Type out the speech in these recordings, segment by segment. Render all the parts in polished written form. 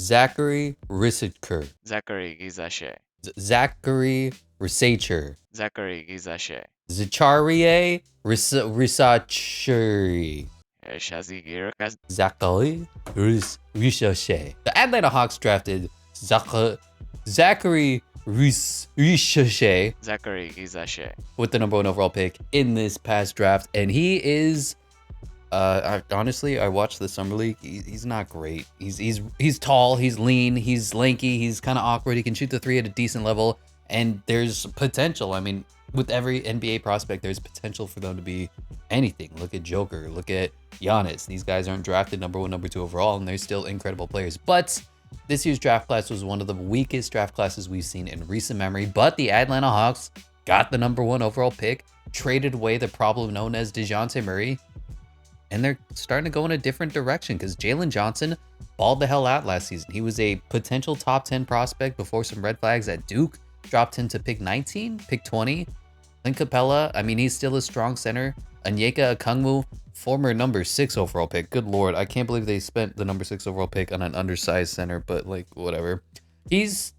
Zaccharie Risacher. Zaccharie Risacher. Zaccharie Risacher. Zaccharie Risacher. Zaccharie Risacher. Zaccharie Risacher. The Atlanta Hawks drafted Zaccharie Risacher. Zaccharie Risacher. With the number 1 overall pick in this past draft, and he is honestly, I watched the summer league. He's not great. He's tall, he's lean, he's lanky, he's kind of awkward. He can shoot the 3 at a decent level, and there's potential. I mean, with every NBA prospect, there's potential for them to be anything. Look at Joker, look at Giannis. These guys aren't drafted number 1, number 2 overall, and they're still incredible players. But this year's draft class was one of the weakest draft classes we've seen in recent memory. But the Atlanta Hawks got the number 1 overall pick, traded away the problem known as DeJounte Murray, and they're starting to go in a different direction because Jalen Johnson balled the hell out last season. He was a potential top 10 prospect before some red flags at Duke dropped him to pick 19, pick 20. Clint Capella, I mean, he's still a strong center. Onyeka Okongwu, former number 6 overall pick. Good Lord, I can't believe they spent the number 6 overall pick on an undersized center, but like, whatever. He's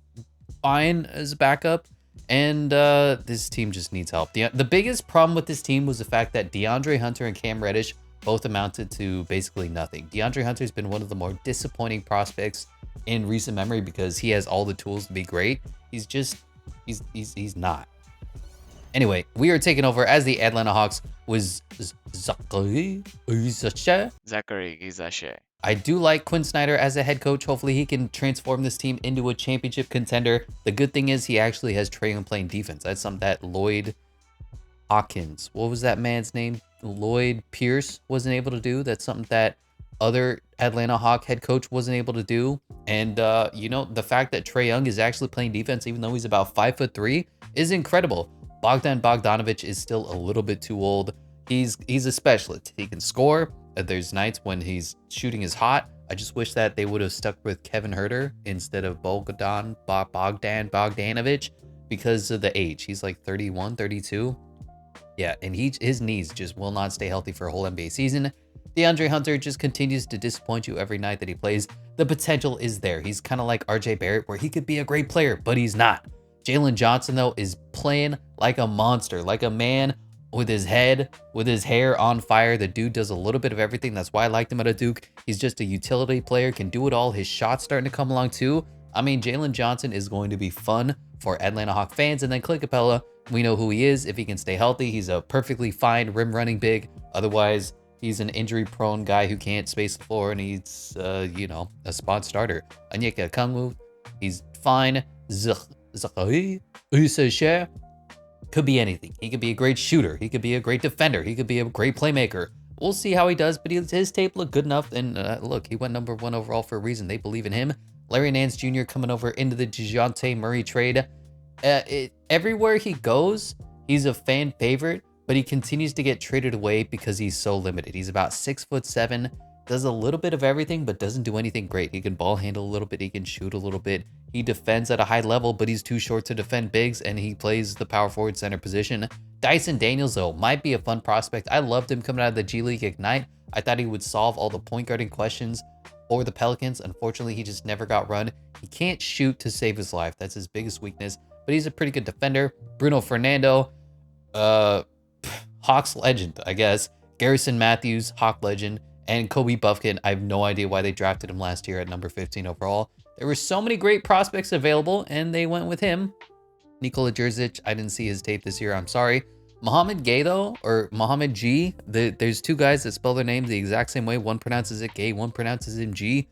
fine as a backup, and this team just needs help. The biggest problem with this team was the fact that DeAndre Hunter and Cam Reddish both amounted to basically nothing. DeAndre Hunter's been one of the more disappointing prospects in recent memory because he has all the tools to be great. He's just, he's not. Anyway, we are taking over as the Atlanta Hawks with Zaccharie Risacher. Zaccharie Risacher. I do like Quinn Snyder as a head coach. Hopefully he can transform this team into a championship contender. The good thing is he actually has Trae Young playing defense. That's something that Lloyd Hawkins, what was that man's name? Lloyd Pierce wasn't able to do. That's something that other Atlanta Hawk head coach wasn't able to do. And you know, the fact that Trae Young is actually playing defense, even though he's about 5'3", is incredible. Bogdan Bogdanovic is still a little bit too old. He's a specialist. He can score. There's nights when he's shooting is hot. I just wish that they would have stuck with Kevin Huerter instead of Bogdan Bogdanovic because of the age. He's like 31, 32. Yeah, and his knees just will not stay healthy for a whole NBA season. DeAndre Hunter just continues to disappoint you every night that he plays. The potential is there. He's kind of like RJ Barrett, where he could be a great player, but he's not. Jalen Johnson, though, is playing like a monster, like a man with his hair on fire. The dude does a little bit of everything. That's why I liked him at a Duke. He's just a utility player, can do it all. His shot's starting to come along too. I mean, Jalen Johnson is going to be fun for Atlanta Hawk fans. And then Clint Capella, we know who he is. If he can stay healthy, he's a perfectly fine rim running big. Otherwise, he's an injury prone guy who can't space the floor and he's, you know, a spot starter. Onyeka Okongwu, he's fine. Zaccharie Risacher could be anything. He could be a great shooter. He could be a great defender. He could be a great playmaker. We'll see how he does, but his tape looked good enough. And look, he went number 1 overall for a reason. They believe in him. Larry Nance Jr. coming over into the DeJounte Murray trade. Everywhere he goes, he's a fan favorite, but he continues to get traded away because he's so limited. He's about 6'7", does a little bit of everything, but doesn't do anything great. He can ball handle a little bit. He can shoot a little bit. He defends at a high level, but he's too short to defend bigs, and he plays the power forward center position. Dyson Daniels, though, might be a fun prospect. I loved him coming out of the G League Ignite. I thought he would solve all the point guarding questions for the Pelicans. Unfortunately, he just never got run. He can't shoot to save his life. That's his biggest weakness, but he's a pretty good defender. Bruno Fernando, Hawks legend, I guess. Garrison Matthews, Hawk legend. And Kobe Buffkin, I have no idea why they drafted him last year at number 15 overall. There were so many great prospects available, and they went with him. Nikola Jerzic, I didn't see his tape this year. I'm sorry. Mohamed Gay, though, or Mohamed G, there's two guys that spell their names the exact same way. One pronounces it Gay, one pronounces him G.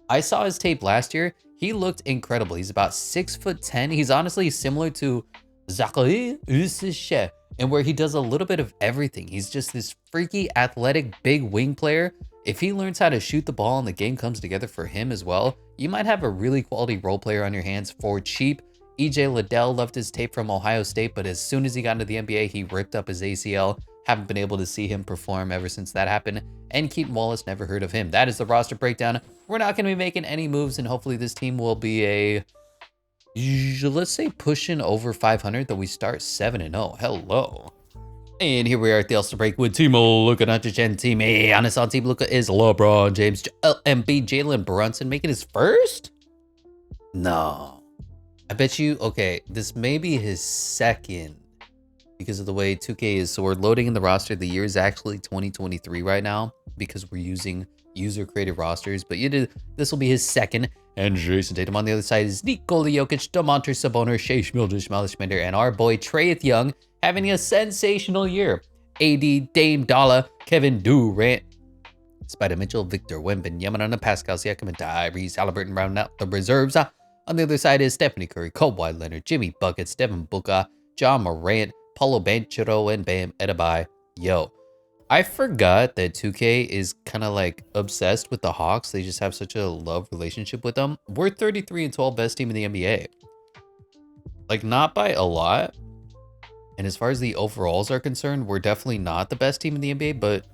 I saw his tape last year. He looked incredible. He's about 6'10". He's honestly similar to Zaccharie Risacher, and where he does a little bit of everything. He's just this freaky, athletic, big wing player. If he learns how to shoot the ball and the game comes together for him as well, you might have a really quality role player on your hands for cheap. EJ Liddell loved his tape from Ohio State, but as soon as he got into the NBA, he ripped up his ACL. Haven't been able to see him perform ever since that happened. And Keaton Wallace, never heard of him. That is the roster breakdown. We're not going to be making any moves, and hopefully this team will be a, let's say, pushing over 500, though we start 7-0. Hello. And here we are at the All-Star break with Team Luka Doncic and Team A. On this on Team Luka is LeBron James, Embiid, Jalen Brunson making his first No. I bet you, okay, this may be his second because of the way 2K is. So we're loading in the roster. The year is actually 2023 right now because we're using user-created rosters. But this will be his second. And Jason Tatum on the other side is Nikola Jokic, Domantas Sabonis, Shea Schmilder, and our boy Trae Young having a sensational year. AD, Dame Dalla, Kevin Durant, Spider Mitchell, Victor Wembanyama, Pascal Siakam, and Tyrese Halliburton rounding out the reserves. On the other side is Stephanie Curry, Kawhi Leonard, Jimmy Buckets, Devin Booker, John Morant, Paulo Banchero, and Bam Adebayo. Yo, I forgot that 2K is kind of like obsessed with the Hawks. They just have such a love relationship with them. We're 33-12 best team in the NBA. Like, not by a lot. And as far as the overalls are concerned, we're definitely not the best team in the NBA, but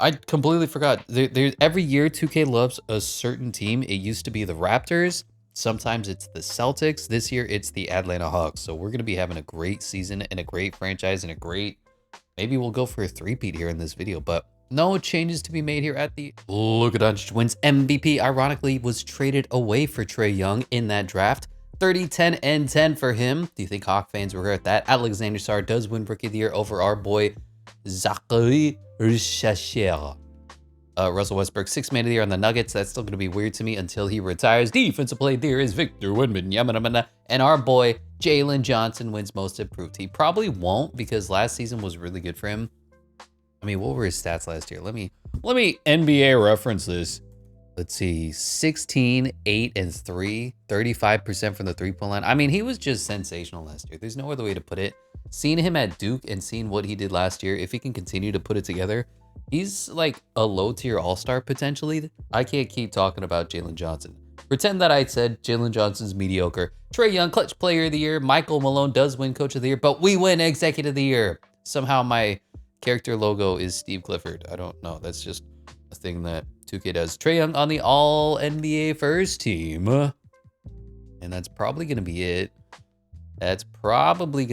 I completely forgot. Every year, 2K loves a certain team. It used to be the Raptors. Sometimes it's the Celtics. This year, it's the Atlanta Hawks. So we're going to be having a great season and a great franchise and a great... Maybe we'll go for a three-peat here in this video, but no changes to be made here at the... Luka Doncic wins MVP. Ironically, was traded away for Trae Young in that draft. 30, 10, and 10 for him. Do you think Hawk fans regret that? Alexander Sarr does win Rookie of the Year over our boy Zaccharie Risacher. Russell Westbrook, 6th man of the year on the Nuggets. That's still going to be weird to me until he retires. Defensive player of the year is Victor Wembanyama. And our boy Jalen Johnson wins most improved. He probably won't because last season was really good for him. I mean, what were his stats last year? Let me NBA reference this. Let's see, 16, 8, and 3, 35% from the three-point line. I mean, he was just sensational last year. There's no other way to put it. Seeing him at Duke and seeing what he did last year, if he can continue to put it together, he's like a low-tier all-star potentially. I can't keep talking about Jalen Johnson. Pretend that I said Jalen Johnson's mediocre. Trae Young, clutch player of the year. Michael Malone does win coach of the year, but we win executive of the year. Somehow my character logo is Steve Clifford. I don't know. That's just a thing that 2K does. Trae Young on the All-NBA first team. And that's probably going to be it. Zaccharie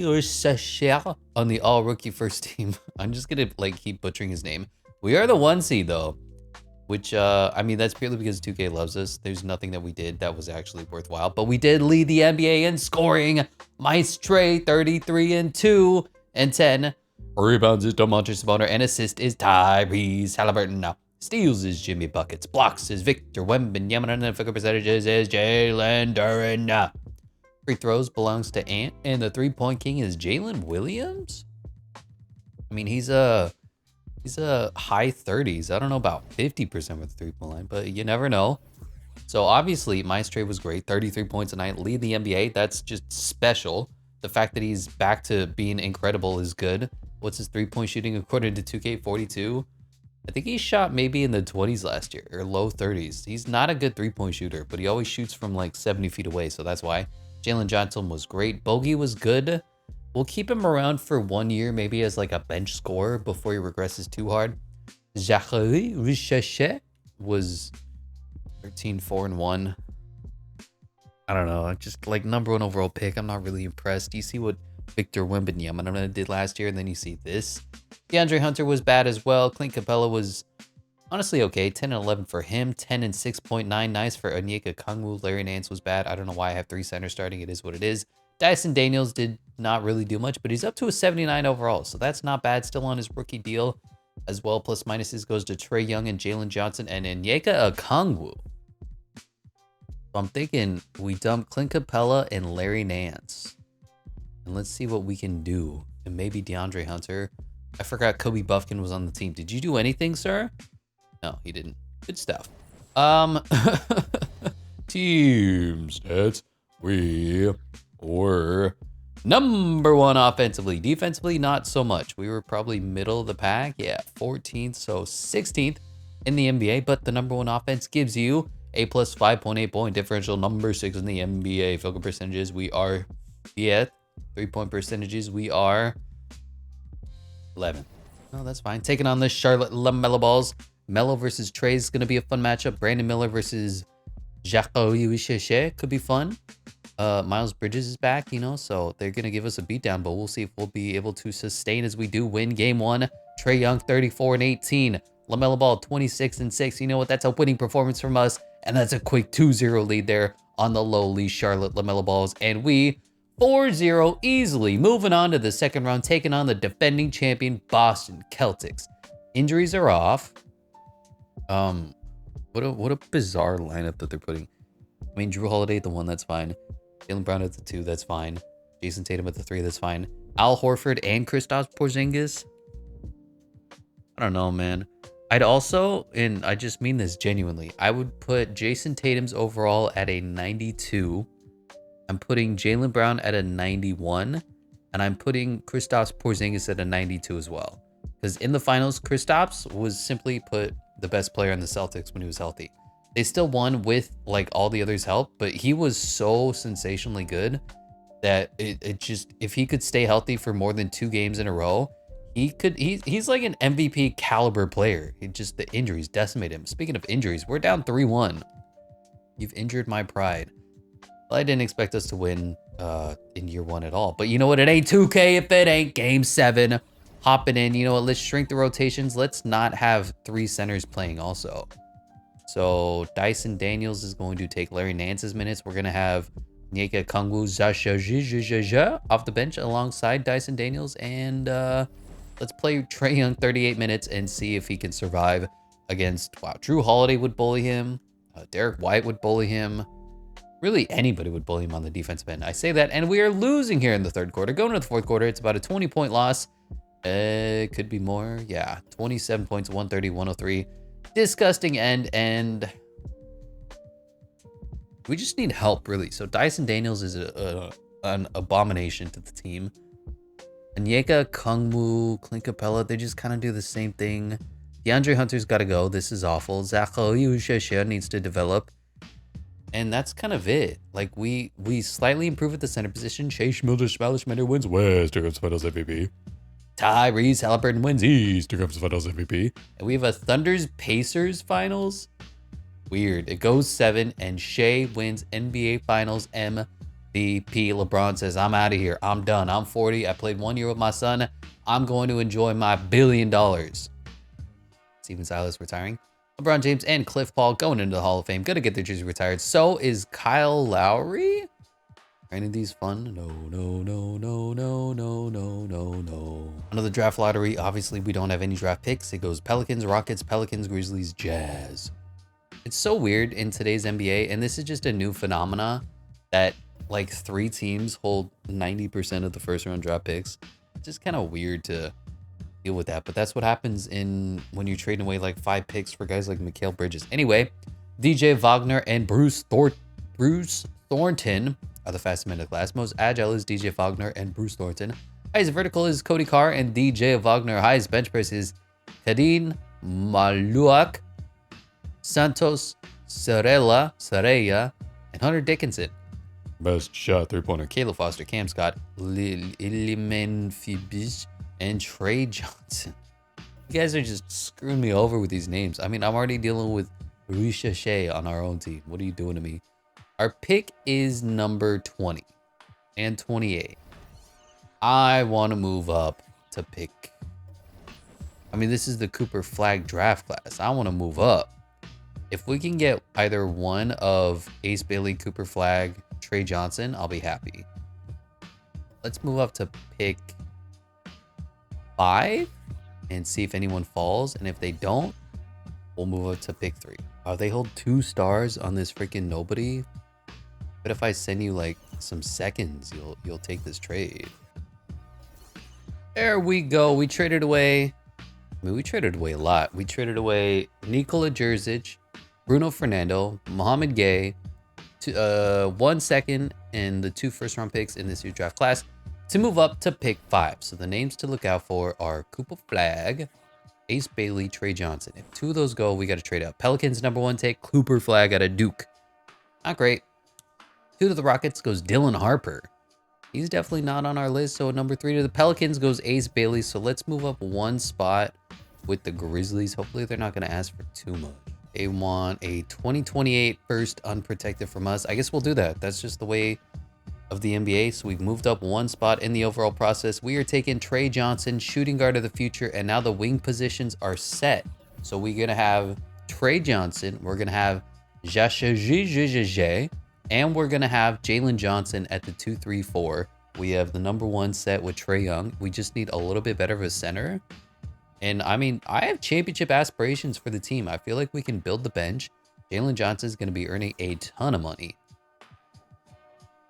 Risacher on the All-Rookie first team. I'm just going to like keep butchering his name. We are the 1 seed though, which I mean, that's purely because 2K loves us. There's nothing that we did that was actually worthwhile, but we did lead the NBA in scoring. Trae, 33 and 2 and 10. Rebounds is Domantas Sabonis, and assist is Tyrese Halliburton. Now, steals is Jimmy Buckets, blocks is Victor Wembanyama, and field percentages is Jalen Duren. Free throws belongs to Ant, and the three-point king is Jalen Williams. I mean, he's a high 30s. I don't know about 50% with the three-point line, but you never know. So obviously, Trae was great, 33 points a night, lead the NBA. That's just special. The fact that he's back to being incredible is good. What's his three-point shooting according to 2K? 42. I think he shot maybe in the 20s last year or low 30s. He's not a good three-point shooter, but he always shoots from like 70 feet away. So that's why. Jalen Johnson was great. Bogey was good. We'll keep him around for 1 year, maybe as like a bench scorer before he regresses too hard. Zaccharie Risacher was 13, 4, and 1. I don't know. Just like number 1 overall pick. I'm not really impressed. Do you see what Victor Wembanyama did last year? And then you see this. DeAndre Hunter was bad as well. Clint Capella was honestly okay. 10 and 11 for him. 10 and 6.9. Nice for Onyeka Okongwu. Larry Nance was bad. I don't know why I have 3 centers starting. It is what it is. Dyson Daniels did not really do much, but he's up to a 79 overall. So that's not bad. Still on his rookie deal as well. Plus minuses goes to Trae Young and Jalen Johnson and Onyeka Okongwu. So I'm thinking we dump Clint Capella and Larry Nance. And let's see what we can do. And maybe DeAndre Hunter. I forgot Kobe Buffkin was on the team. Did you do anything, sir? No, he didn't. Good stuff. Team stats. We were number 1 offensively. Defensively, not so much. We were probably middle of the pack. Yeah, 14th, so 16th in the NBA. But the number 1 offense gives you a plus 5.8 point differential. Number 6 in the NBA. Field goal percentages, we are 3-point percentages, we are 11. Oh, that's fine. Taking on the Charlotte LaMelo Balls. Melo versus Trae is going to be a fun matchup. Brandon Miller versus Zaccharie Risacher could be fun. Miles Bridges is back, you know, so they're going to give us a beatdown, but we'll see if we'll be able to sustain as we do win game 1. Trae Young, 34 and 18. LaMelo Ball, 26 and 6. You know what? That's a winning performance from us. And that's a quick 2-0 lead there on the lowly Charlotte LaMelo Balls. And we 4-0 easily moving on to the second round, taking on the defending champion Boston Celtics. Injuries are off. What a bizarre lineup that they're putting. I mean, Drew Holiday at the 1, that's fine. Jaylen Brown at the 2, that's fine. Jason Tatum at the 3, that's fine. Al Horford and Kristaps Porzingis. I don't know, man. I'd also, and I just mean this genuinely, I would put Jason Tatum's overall at a 92. I'm putting Jaylen Brown at a 91. And I'm putting Kristaps Porzingis at a 92 as well. Because in the finals, Kristaps was simply put the best player in the Celtics when he was healthy. They still won with like all the others' help, but he was so sensationally good that it just, if he could stay healthy for more than 2 games in a row, he's like an MVP caliber player. The injuries decimate him. Speaking of injuries, we're down 3-1. You've injured my pride. Well, I didn't expect us to win in year 1 at all. But you know what? It ain't 2K if it ain't game 7. Hopping in. You know what? Let's shrink the rotations. Let's not have 3 centers playing also. So Dyson Daniels is going to take Larry Nance's minutes. We're going to have Onyeka Okongwu off the bench alongside Dyson Daniels. And let's play Trae Young 38 minutes and see if he can survive against, wow, Drew Holiday would bully him. Derek White would bully him. Really, anybody would bully him on the defensive end. I say that, and we are losing here in the third quarter. Going into the fourth quarter, it's about a 20-point loss. It could be more. Yeah, 27 points, 130, 103. Disgusting end, and we just need help, really. So Dyson Daniels is an abomination to the team. Onyeka Okongwu, Clint Capella, they just kind of do the same thing. DeAndre Hunter's got to go. This is awful. Zaccharie Risacher needs to develop. And that's kind of it. Like, we slightly improve at the center position. Shea Schmilder wins Western Conference Finals MVP. Tyrese Halliburton wins Eastern Conference Finals MVP. And we have a Thunder's Pacers Finals. Weird. It goes 7, and Shea wins NBA Finals MVP. LeBron says, I'm out of here. I'm done. I'm 40. I played 1 year with my son. I'm going to enjoy my $1 billion. Steven Silas retiring. LeBron James and Cliff Paul going into the Hall of Fame. Gonna get their jersey retired. So is Kyle Lowry. Are any of these fun? No. Another draft lottery. Obviously, we don't have any draft picks. It goes Pelicans, Rockets, Pelicans, Grizzlies, Jazz. It's so weird in today's NBA, and this is just a new phenomena that like 3 teams hold 90% of the first round draft picks. It's just kind of weird to deal with that, but that's what happens when you're trading away like 5 picks for guys like Mikal Bridges. Anyway, DJ Wagner and Bruce Thornton are the fastest men in the class. Most agile is DJ Wagner and Bruce Thornton. Highest vertical is Cody Carr and DJ Wagner. Highest bench press is Kadin Maluak, Santos Sarella, and Hunter Dickinson. Best shot 3-pointer, Caleb Foster, Cam Scott, Iliman Fibis, and Trey Johnson. You guys are just screwing me over with these names. I mean, I'm already dealing with Risha Shea on our own team. What are you doing to me? Our pick is number 20 and 28. I want to move up to pick. I mean, this is the Cooper Flag draft class. I want to move up. If we can get either one of Ace Bailey, Cooper Flag, Trey Johnson, I'll be happy. Let's move up to pick 5 and see if anyone falls. And if they don't, we'll move up to pick 3. Oh, they hold 2 stars on this freaking nobody. But if I send you like some seconds, you'll take this trade. There we go. We traded away. I mean, we traded away a lot. We traded away Nikola Jerzic, Bruno Fernando, Mohamed Gay, 1 second, and the 2 first-round picks in this year's draft class to move up to pick 5. So the names to look out for are Cooper Flag, Ace Bailey, Trey Johnson. If 2 of those go, we got to trade up. Pelicans number 1 take Cooper Flag out of Duke. Not great. 2 to the Rockets goes Dylan Harper. He's definitely not on our list. So number 3 to the Pelicans goes Ace Bailey. So let's move up 1 spot with the Grizzlies. Hopefully they're not going to ask for too much. They want a 2028 first unprotected from us. I guess we'll do that. That's just the way of the NBA. So we've moved up 1 spot in the overall process. We are taking Trey Johnson, shooting guard of the future, and now the wing positions are set. So we're going to have Trey Johnson. We're going to have Zaccharie, and we're going to have Jalen Johnson at the 2-3-4. We have the number 1 set with Trae Young. We just need a little bit better of a center. And I mean, I have championship aspirations for the team. I feel like we can build the bench. Jalen Johnson is going to be earning a ton of money.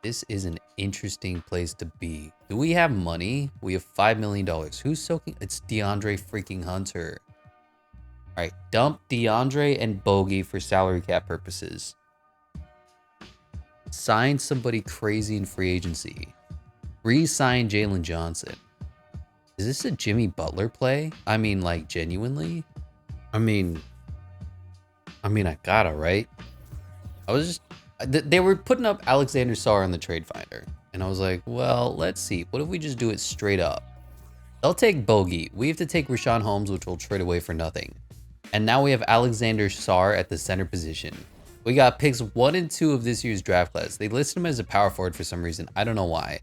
This is an interesting place to be. Do we have money? We have $5 million. Who's soaking? It's DeAndre freaking Hunter. All right, dump DeAndre and Bogey for salary cap purposes. Sign somebody crazy in free agency. Re-sign Jalen Johnson. Is this a Jimmy Butler play? I mean, like, genuinely? I mean, I gotta, right? I was just... They were putting up Alexander Sarr on the trade finder. And I was like, well, let's see. What if we just do it straight up? They'll take Bogey. We have to take Richaun Holmes, which we'll trade away for nothing. And now we have Alexander Sarr at the center position. We got picks 1 and 2 of this year's draft class. They listed him as a power forward for some reason. I don't know why.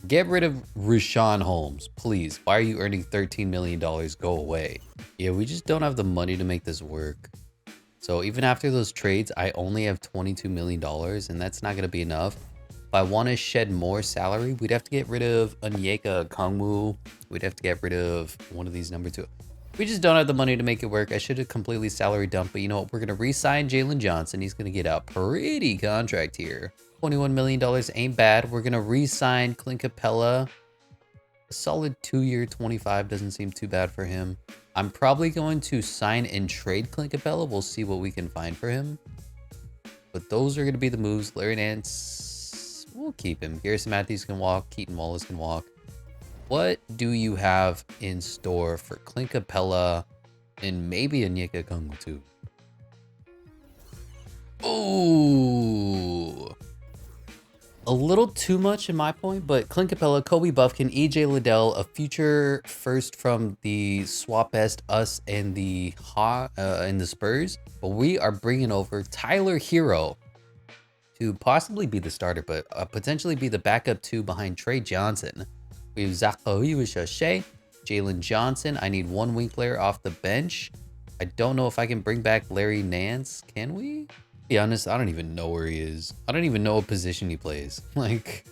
Get rid of Richaun Holmes, please. Why are you earning $13 million? Go away. Yeah, we just don't have the money to make this work. So even after those trades, I only have $22 million, and that's not going to be enough. If I want to shed more salary, we'd have to get rid of Onyeka Okongwu. We'd have to get rid of one of these number 2. We just don't have the money to make it work. I should have completely salary dumped, but you know what? We're going to re-sign Jalen Johnson. He's going to get a pretty contract here. $21 million ain't bad. We're going to re-sign Clint Capella. A solid 2-year, 25 doesn't seem too bad for him. I'm probably going to sign and trade Clint Capella. We'll see what we can find for him. But those are going to be the moves. Larry Nance, we'll keep him. Garrison Matthews can walk. Keaton Wallace can walk. What do you have in store for Clint Capella and maybe Onyeka Okongwu too? Ooh. A little too much in my point, but Clint Capella, Kobe Buffkin, EJ Liddell, a future first from the swap best, us and the Spurs. But we are bringing over Tyler Hero to possibly be the starter, but potentially be the backup 2 behind Trae Johnson. We have Zaccharie Risacher, Jalen Johnson. I need 1 wing player off the bench. I don't know if I can bring back Larry Nance. Can we? Be honest, I don't even know where he is. I don't even know what position he plays. Like,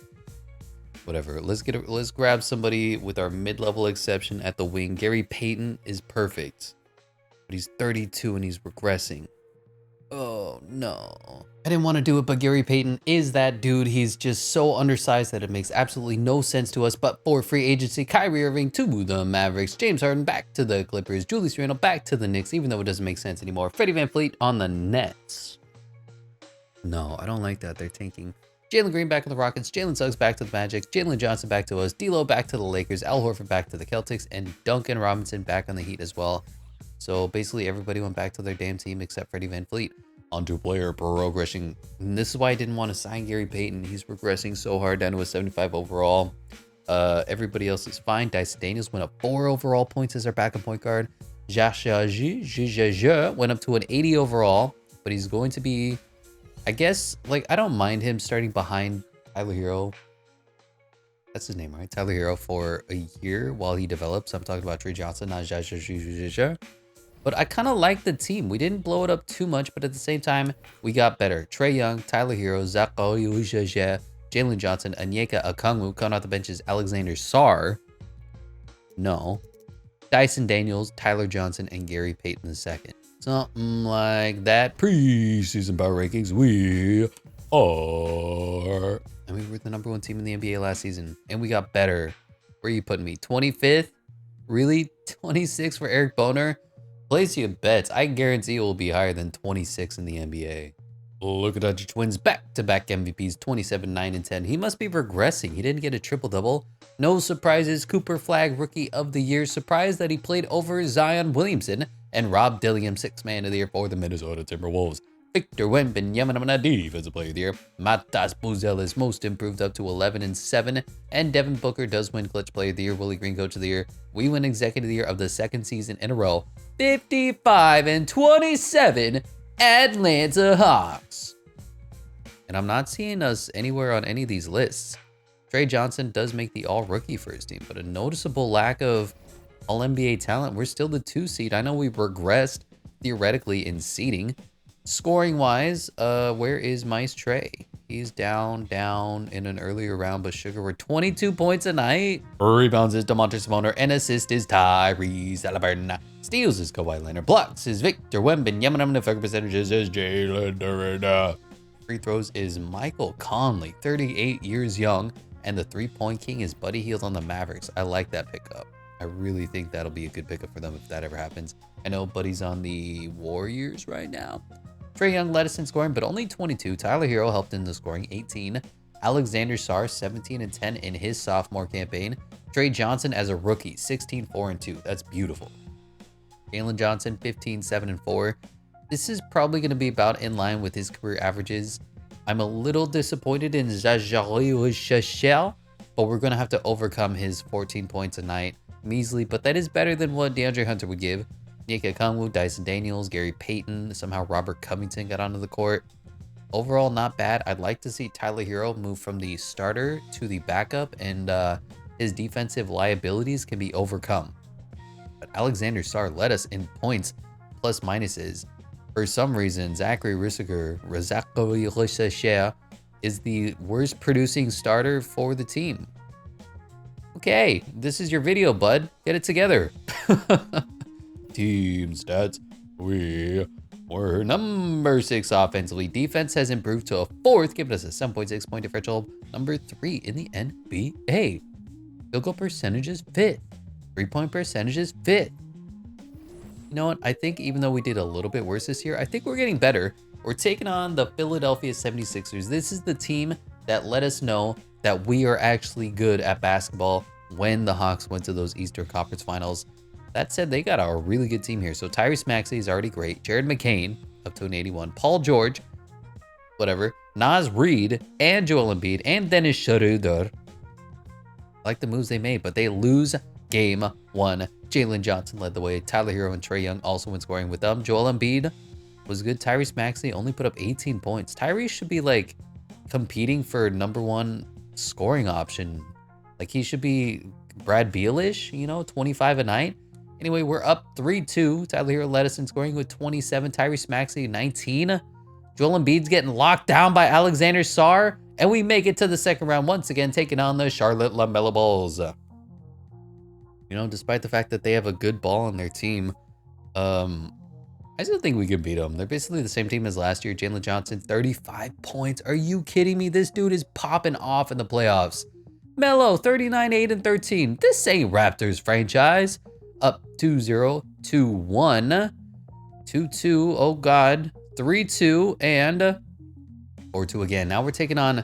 whatever. Let's grab somebody with our mid-level exception at the wing. Gary Payton is perfect, but he's 32 and he's regressing. Oh no. I didn't want to do it, but Gary Payton is that dude. He's just so undersized that it makes absolutely no sense to us. But for free agency, Kyrie Irving to the Mavericks, James Harden back to the Clippers, Julius Randle back to the Knicks, even though it doesn't make sense anymore. Freddie VanVleet on the Nets. No, I don't like that. They're tanking. Jalen Green back to the Rockets, Jalen Suggs back to the Magic, Jalen Johnson back to us, D'Lo back to the Lakers, Al Horford back to the Celtics, and Duncan Robinson back on the Heat as well. So basically everybody went back to their damn team except Freddie VanVleet. Onto player progression. And this is why I didn't want to sign Gary Payton. He's regressing so hard down to a 75 overall. Everybody else is fine. Dyson Daniels went up 4 overall points as our backup point guard. Zaccharie went up to an 80 overall, but he's going to be, I guess, like, I don't mind him starting behind Tyler Hero. That's his name, right? Tyler Hero for a year while he develops. I'm talking about Trae Johnson, not Zaccharie. But I kind of like the team. We didn't blow it up too much, but at the same time, we got better. Trae Young, Tyler Hero, Zaccharie Risacher, Jalen Johnson, Onyeka Okongwu. Coming off the bench is Alexander Sarr. No. Dyson Daniels, Tyler Johnson, and Gary Payton II. Something like that. Preseason power rankings. We are. I mean, we're the number 1 team in the NBA last season, and we got better. Where are you putting me? 25th? Really? 26 for Eric Boner? Place your bets. I guarantee it will be higher than 26 in the NBA. Look at that, your Twins back-to-back MVPs, 27, 9, and 10. He must be regressing. He didn't get a triple-double. No surprises. Cooper Flag, Rookie of the Year. Surprised that he played over Zion Williamson. And Rob Dillingham, 6th Man of the Year for the Minnesota Timberwolves. Victor Wembanyama, Defensive Player of the Year. Matas Buzelis, Most Improved, up to 11 and 7. And Devin Booker does win Clutch Player of the Year. Willie Green, Coach of the Year. We win Executive of the Year of the 2nd season in a row. 55 and 27 Atlanta Hawks. And I'm not seeing us anywhere on any of these lists. Trae Johnson does make the all-rookie first team, but a noticeable lack of all-NBA talent. We're still the 2 seed. I know we regressed theoretically in seeding. Scoring wise, where is Mice Trey? He's down in an earlier round, but Sugar were 22 points a night. Rebounds is DeMontre Simoner, and assist is Tyrese Halliburton. Steals is Kawhi Leonard. Blocks is Victor Wembanyama. The effective percentages is Jalen Duren. Free throws is Michael Conley, 38 years young, and the three-point king is Buddy Hield on the Mavericks. I like that pickup. I really think that'll be a good pickup for them if that ever happens. I know Buddy's on the Warriors right now. Trae Young led us in scoring, but only 22. Tyler Hero helped in the scoring, 18. Alexander Sarr, 17 and 10 in his sophomore campaign. Trey Johnson as a rookie, 16, 4 and 2. That's beautiful. Jalen Johnson, 15, 7 and 4. This is probably going to be about in line with his career averages. I'm a little disappointed in Zaccharie Risacher, but we're going to have to overcome his 14 points a night. Measly, but that is better than what DeAndre Hunter would give. Nika Kongwu, Dyson Daniels, Gary Payton, somehow Robert Covington got onto the court. Overall, not bad. I'd like to see Tyler Hero move from the starter to the backup, and his defensive liabilities can be overcome. But Alexander Sarr led us in points plus minuses. For some reason, Zaccharie Risacher is the worst producing starter for the team. Okay, this is your video, bud. Get it together. Team stats. We were number 6 offensively. Defense has improved to a 4th, giving us a 7.6 point differential. Number 3 in the NBA. Field goal percentage is 5th. 3-point percentage is 5th. You know what? I think even though we did a little bit worse this year, I think we're getting better. We're taking on the Philadelphia 76ers. This is the team that let us know that we are actually good at basketball when the Hawks went to those Eastern Conference Finals. That said, they got a really good team here. So Tyrese Maxey is already great. Jared McCain up to an 81. Paul George, whatever. Naz Reid and Joel Embiid and Dennis Schroeder. I like the moves they made, but they lose game 1. Jalen Johnson led the way. Tyler Hero and Trae Young also went scoring with them. Joel Embiid was good. Tyrese Maxey only put up 18 points. Tyrese should be like competing for #1 scoring option. Like he should be Brad Beal-ish, you know, 25 a night. Anyway, we're up 3-2. Tyler Hero led us in scoring with 27. Tyrese Maxey, 19. Joel Embiid's getting locked down by Alexander Sarr. And we make it to the second round once again, taking on the Charlotte LaMelo Bulls. You know, despite the fact that they have a good ball on their team, I still think we can beat them. They're basically the same team as last year. Jalen Johnson, 35 points. Are you kidding me? This dude is popping off in the playoffs. Melo, 39, 8, and 13. This ain't Raptors franchise. Up 2-0, 2-1, 2-2, oh God, 3-2, and 4-2 again. Now we're taking on,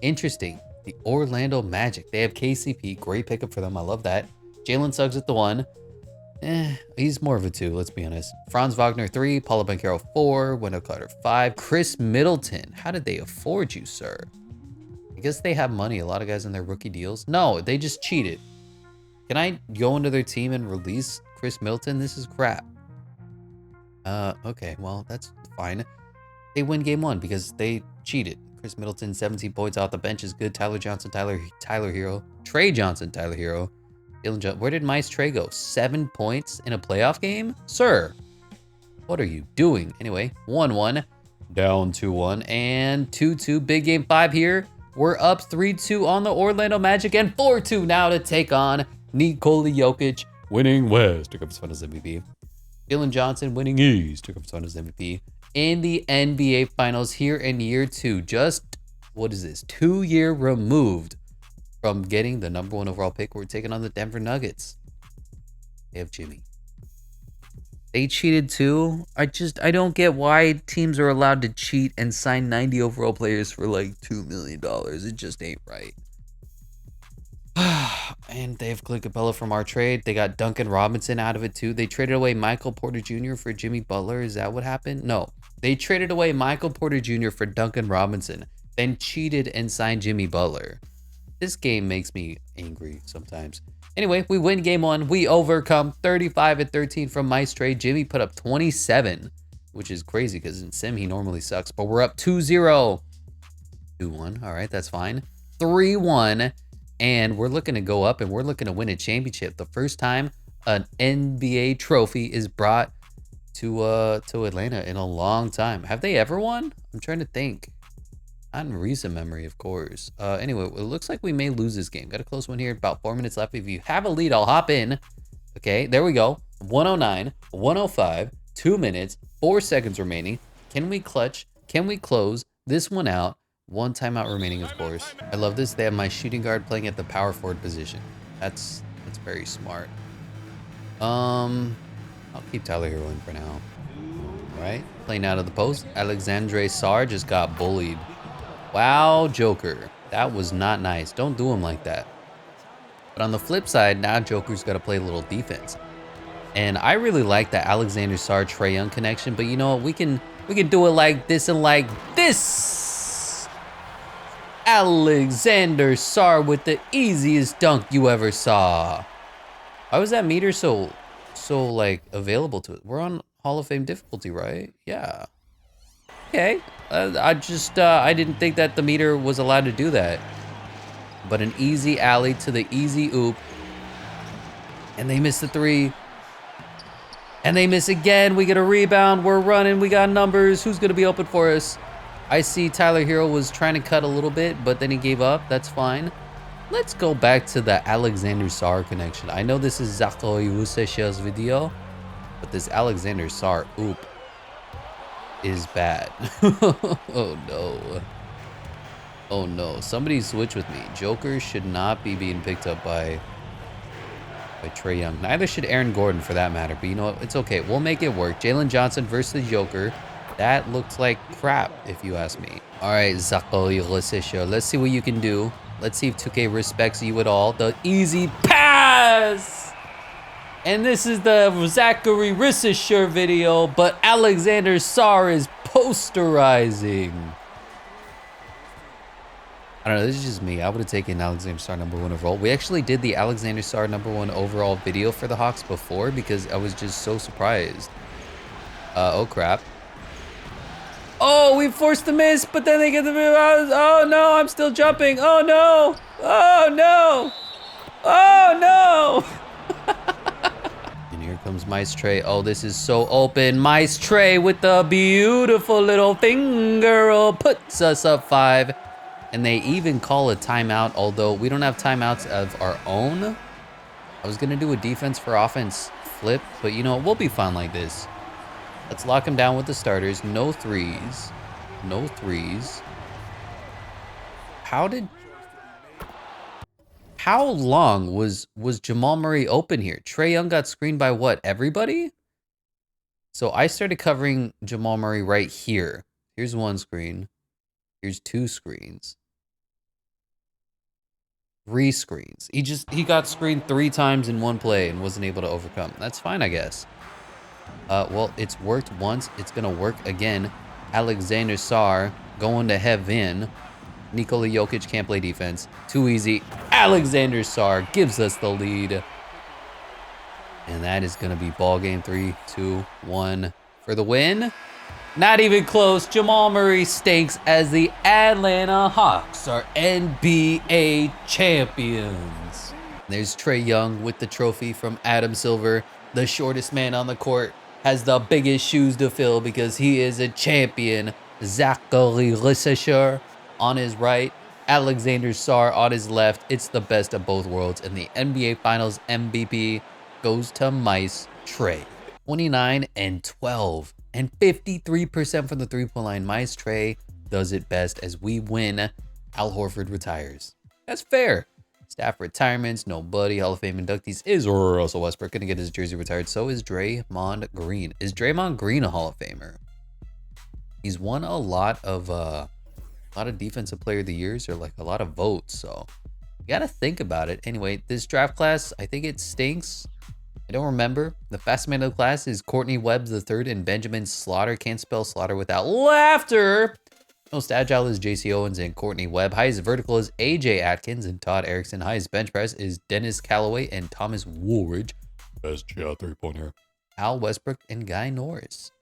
interesting, the Orlando Magic. They have KCP, great pickup for them. I love that. Jalen Suggs at the 1. He's more of a 2, let's be honest. Franz Wagner, 3, Paolo Banchero, 4, Wendell Carter, 5. Chris Middleton, how did they afford you, sir? I guess they have money. A lot of guys in their rookie deals. No, they just cheated. Can I go into their team and release Chris Middleton? This is crap. Okay, well, that's fine. They win game 1 because they cheated. Chris Middleton, 17 points off the bench is good. Tyler Johnson, Tyler Hero. Trey Johnson, Tyler Hero. Where did Mice Trey go? 7 points in a playoff game? Sir, what are you doing? Anyway, 1-1, down 2-1, and 2-2. Big game 5 here. We're up 3-2 on the Orlando Magic and 4-2 now to take on Nikola Jokic, winning West, took up his Finals MVP. Jalen Johnson winning East, took up his Finals MVP. In the NBA Finals here in year 2, just, what is this, 2-year removed from getting the #1 overall pick. We're taking on the Denver Nuggets. They have Jimmy. They cheated too. I don't get why teams are allowed to cheat and sign 90 overall players for like $2 million. It just ain't right. And they have Clint Capella from our trade. They got Duncan Robinson out of it too. They traded away Michael Porter Jr. for Jimmy Butler. Is that what happened? No. They traded away Michael Porter Jr. for Duncan Robinson, then cheated and signed Jimmy Butler. This game makes me angry sometimes. Anyway, we win game 1. We overcome 35-13 from Mice Trade. Jimmy put up 27, which is crazy because in Sim he normally sucks. But we're up 2-0. 2-1. All right, that's fine. 3-1. And we're looking to go up and we're looking to win a championship. The first time an NBA trophy is brought to Atlanta in a long time. Have they ever won? I'm trying to think. Not in recent memory, of course. Anyway, it looks like we may lose this game. Got a close one here. About 4 minutes left. If you have a lead, I'll hop in. Okay, there we go. 109, 105, 2 minutes, 4 seconds remaining. Can we clutch? Can we close this one out? 1 timeout remaining, of course. I love this. They have my shooting guard playing at the power forward position. That's very smart. I'll keep Tyler Hero in for now. All right, playing out of the post. Zaccharie Risacher just got bullied. Wow, Joker. That was not nice. Don't do him like that. But on the flip side, now Joker's got to play a little defense. And I really like the Alexander Sarr Trae Young connection, but you know what? We can do it like this and like this. Alexander Sarr with the easiest dunk you ever saw. Why was that meter so like available to it? We're on Hall of Fame difficulty, right? Yeah. Okay. I didn't think that the meter was allowed to do that. But an easy alley to the easy oop. And they miss the 3. And they miss again. We get a rebound. We're running. We got numbers. Who's going to be open for us? I see Tyler Hero was trying to cut a little bit, but then he gave up. That's fine. Let's go back to the Alexander Sarr connection. I know this is Zaccharie Risacher's video, but this Alexander Sarr oop is bad. Oh no. Oh no. Somebody switch with me. Joker should not be being picked up by Trae Young. Neither should Aaron Gordon for that matter, but you know what? It's okay. We'll make it work. Jalen Johnson versus Joker. That looks like crap, if you ask me. All right, Zaccharie Risacher. Let's see what you can do. Let's see if 2K respects you at all. The easy pass! And this is the Zaccharie Risacher video, but Alexander Sarr is posterizing. I don't know, this is just me. I would have taken Alexander Sarr #1 overall. We actually did the Alexander Sarr #1 overall video for the Hawks before because I was just so surprised. Oh crap. Oh, we forced the miss, but then they get the rebound. Oh no, I'm still jumping. Oh no. Oh no. Oh no. And here comes Maestre. Oh, this is so open. Maestre with the beautiful little finger roll puts us up 5. And they even call a timeout, although we don't have timeouts of our own. I was gonna do a defense for offense flip, but you know, we'll be fine like this. Let's lock him down with the starters. No threes. No threes. How long was Jamal Murray open here? Trae Young got screened by what? Everybody? So I started covering Jamal Murray right here. Here's 1 screen. Here's 2 screens. 3 screens. He got screened 3 times in 1 play and wasn't able to overcome. That's fine, I guess. Well, it's worked once. It's going to work again. Alexander Sarr going to heaven. Nikola Jokic can't play defense. Too easy. Alexander Sarr gives us the lead. And that is going to be ball game 3, 2, 1 for the win. Not even close. Jamal Murray stinks as the Atlanta Hawks are NBA champions. There's Trae Young with the trophy from Adam Silver. The shortest man on the court has the biggest shoes to fill because he is a champion. Zaccharie Risacher on his right, Alexander Sarr on his left. It's the best of both worlds, and the NBA Finals MVP goes to Maestre. 29 and 12 and 53% from the 3-point line. Maestre does it best as we win. Al Horford retires. That's fair. Staff retirements, nobody. Hall of Fame inductees is Russell Westbrook gonna get his jersey retired. So is Draymond Green. Is Draymond Green a Hall of Famer? He's won a lot of defensive player of the years, or like a lot of votes. So you gotta think about it. Anyway, this draft class, I think it stinks. I don't remember. The fastest man of the class is Courtney Webb III and Benjamin Slaughter. Can't spell Slaughter without laughter. Most agile is JC Owens and Courtney Webb. Highest vertical is AJ Atkins and Todd Erickson. Highest bench press is Dennis Callaway and Thomas Woolridge. Best shot 3-pointer. Al Westbrook and Guy Norris.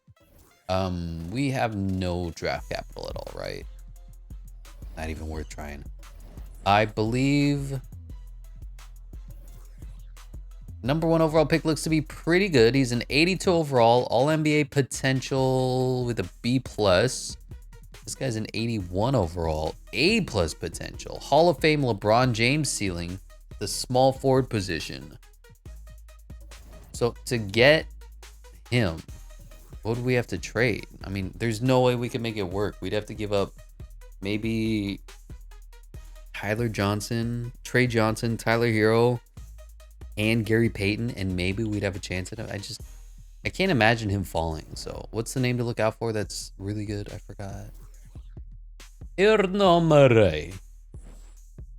We have no draft capital at all, right? Not even worth trying. I believe Number 1 overall pick looks to be pretty good. He's an 82 overall, all NBA potential with a B+. This guy's an 81 overall, A+ potential. Hall of Fame LeBron James ceiling, the small forward position. So to get him, what do we have to trade? I mean, there's no way we can make it work. We'd have to give up maybe Tyler Johnson, Trey Johnson, Tyler Hero, and Gary Payton, and maybe we'd have a chance at it. I can't imagine him falling. So what's the name to look out for that's really good? I forgot.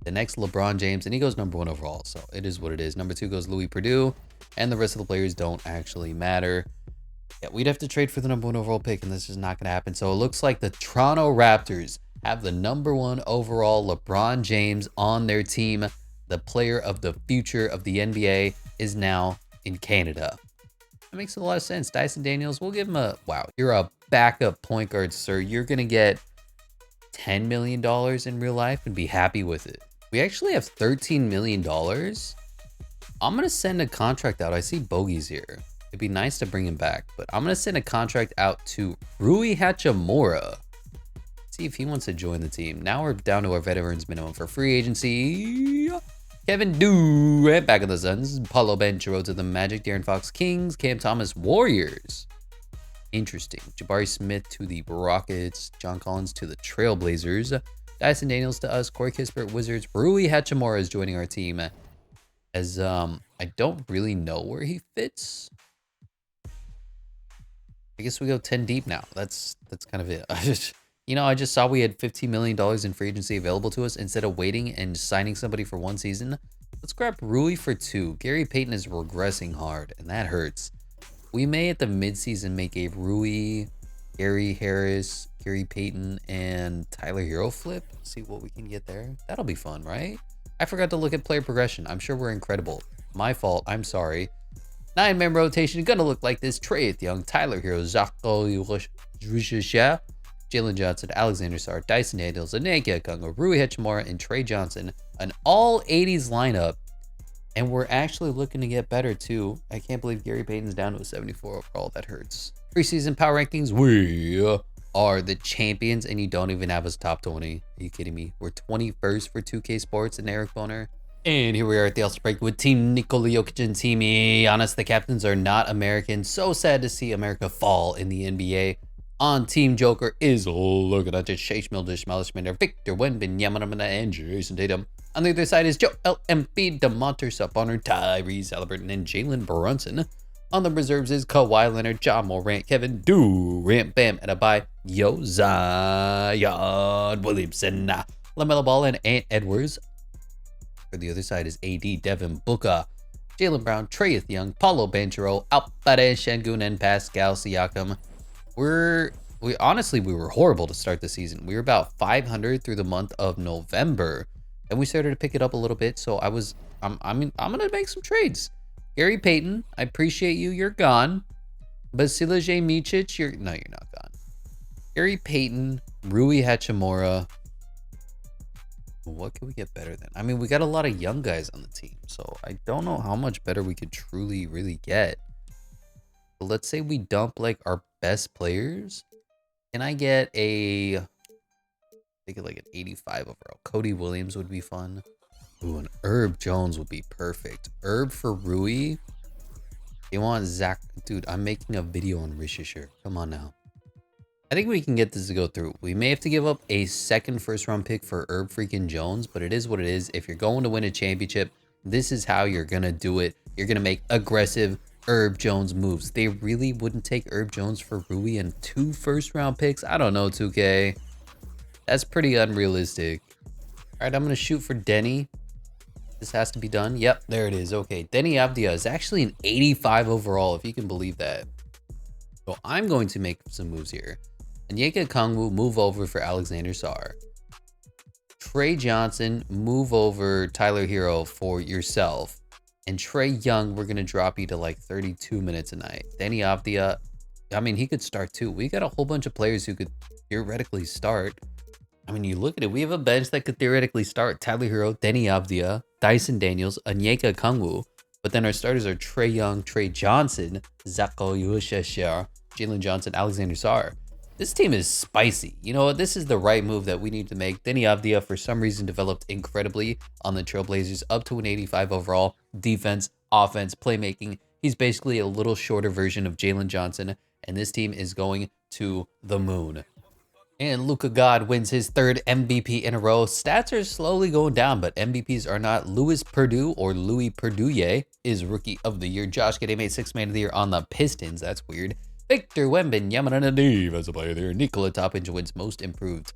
The next LeBron James, and he goes number 1 overall, so it is what it is. Number 2 goes Louis Purdue, and the rest of the players don't actually matter. Yeah, we'd have to trade for the number 1 overall pick, and this is not going to happen. So it looks like the Toronto Raptors have the number 1 overall LeBron James on their team. The player of the future of the NBA is now in Canada. That makes a lot of sense. Dyson Daniels, we'll give him a, wow, you're a backup point guard, sir. You're going to get $10 million in real life and be happy with it. We actually have $13 million. I'm going to send a contract out. I see Bogey's here. It'd be nice to bring him back, but I'm going to send a contract out to Rui Hachimura. See if he wants to join the team. Now we're down to our veterans minimum for free agency. Kevin Durant back in the Suns. Paulo Banchero to the Magic. De'Aaron Fox Kings. Cam Thomas Warriors. Interesting. Jabari Smith to the Rockets. John Collins to the Trailblazers. Dyson Daniels to us. Corey Kispert Wizards. Rui Hachimura is joining our team. As I don't really know where he fits. I guess we go 10 deep now. That's kind of it. I just saw we had $15 million in free agency available to us. Instead of waiting and signing somebody for 1 season, let's grab Rui for 2. Gary Payton is regressing hard, and that hurts. We may at the midseason make a Rui, Gary Harris, Gary Payton, and Tyler Hero flip. See what we can get there. That'll be fun, right? I forgot to look at player progression. I'm sure we're incredible. My fault. I'm sorry. 9-man rotation gonna look like this. Trey Young, Tyler Hero, Zaccharie Risacher, Jalen Johnson, Alexander Sarr, Dyson Daniels, Onyeka Okongwu, Rui Hachimura, and Trey Johnson. An all 80s lineup. And we're actually looking to get better too. I can't believe Gary Payton's down to a 74 overall. That hurts. Preseason power rankings. We are the champions, and you don't even have us top 20. Are you kidding me? We're 21st for 2K Sports and Eric Boner. And here we are at the All-Star break with Team Nikola Jokic and Team Giannis. The captains are not American. So sad to see America fall in the NBA. On Team Joker is looking at Shea Mildish, Malish Minder, Victor Wembanyama, and Jason Tatum. On the other side is Joel Embiid, DeMonter Sabonis, Tyrese Halliburton, and Jalen Brunson. On the reserves is Kawhi Leonard, John Morant, Kevin Durant, Bam Adebayo, Zion Williamson, LaMelo Ball, and Ant Edwards. For the other side is AD, Devin Booker, Jaylen Brown, Trae Young, Paulo Banchero, Alperen Şengün, and Pascal Siakam. We honestly were horrible to start the season. We were about 500 through the month of November, and we started to pick it up a little bit. So I'm gonna make some trades. Gary Payton, I appreciate you. You're gone. Vasilije Micic, you're not gone. Gary Payton, Rui Hachimura. What can we get better than? I mean, we got a lot of young guys on the team, so I don't know how much better we could truly really get. But let's say we dump like our best players. Can I get I think like an 85 overall? Cody Williams would be fun. Ooh, an Herb Jones would be perfect. Herb for Rui. You want Zach? Dude, I'm making a video on Risacher. Come on now. I think we can get this to go through. We may have to give up a second first-round pick for Herb freaking Jones, but it is what it is. If you're going to win a championship, this is how you're going to do it. You're going to make aggressive Herb Jones moves. They really wouldn't take Herb Jones for Rui and 2 first-round picks? I don't know, 2K. That's pretty unrealistic. All right, I'm going to shoot for Denny. This has to be done. Yep, there it is. Okay, Denny Avdia is actually an 85 overall, if you can believe that. So I'm going to make some moves here. Onyeka Okongwu, move over for Alexander Sarr. Trey Johnson, move over Tyler Hero for yourself. And Trey Young, we're going to drop you to like 32 minutes a night. Denny Avdia, I mean, he could start too. We got a whole bunch of players who could theoretically start. I mean, you look at it, we have a bench that could theoretically start. Tyler Hero, Denny Avdia, Dyson Daniels, Onyeka Okongwu. But then our starters are Trae Young, Trey Johnson, Zaccharie Risacher, Jalen Johnson, Alexander Sarr. This team is spicy. You know what? This is the right move that we need to make. Denny Avdia, for some reason, developed incredibly on the Trailblazers, up to an 85 overall. Defense, offense, playmaking. He's basically a little shorter version of Jalen Johnson, and this team is going to the moon. And Luka God wins his third MVP in a row. Stats are slowly going down, but MVPs are not. Louis Perdue, or Louis Perdue, is Rookie of the Year. Josh Giddey made Sixth Man of the Year on the Pistons. That's weird. Victor Wembanyama Defensive Player of the Year. Nikola Toppin wins Most Improved.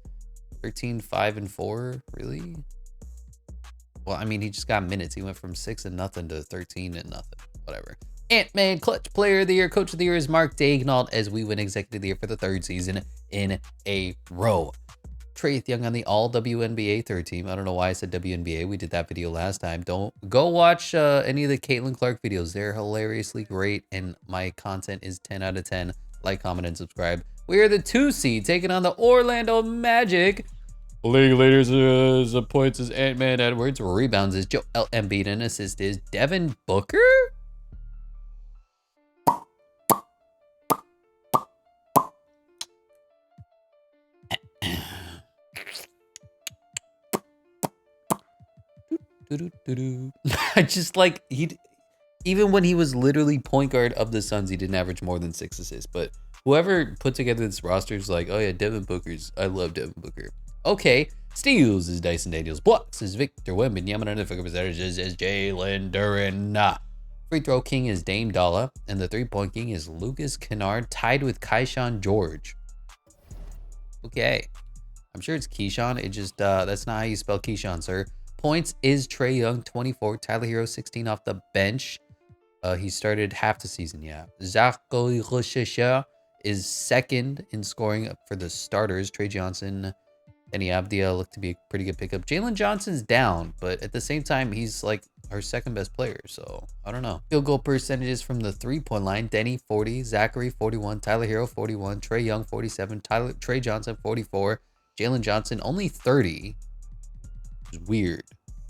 13, 5, and 4? Really? Well, I mean, he just got minutes. He went from 6 and nothing to 13 and nothing. Whatever. Ant-Man Clutch Player of the Year. Coach of the Year is Mark Daignault, as we win Executive of the Year for the third season in a row. Trae Young on the all WNBA third team. I don't know why I said WNBA. We did that video last time. Don't go watch any of the Caitlin Clark videos. They're hilariously great, and my content is 10 out of 10. Like, comment, and subscribe. We are the 2 seed taking on the Orlando Magic. League leaders points is Ant-Man Edwards. Rebounds is Joel Embiid, and assist is Devin Booker. I just like even when he was literally point guard of the Suns, he didn't average more than 6 assists. But whoever put together this roster is like, oh yeah, Devin Booker's. I love Devin Booker. Okay, steals is Dyson Daniels, blocks is Victor Wembanyama, and the percentages is Jalen Duren. Free throw king is Dame Dalla, and the 3-point king is Lucas Kennard, tied with Keyshawn George. Okay, I'm sure it's Keyshawn. It just that's not how you spell Keyshawn, sir. Points is Trae Young, 24. Tyler Hero, 16 off the bench. He started half the season, yeah. Zaccharie Risacher is second in scoring for the starters. Trey Johnson, Denny Avdia look to be a pretty good pickup. Jalen Johnson's down, but at the same time, he's like our second best player, so I don't know. Field goal percentages from the 3-point line. Denny, 40. Zachary, 41. Tyler Hero, 41. Trae Young, 47. Trey Johnson, 44. Jalen Johnson, only 30. Weird,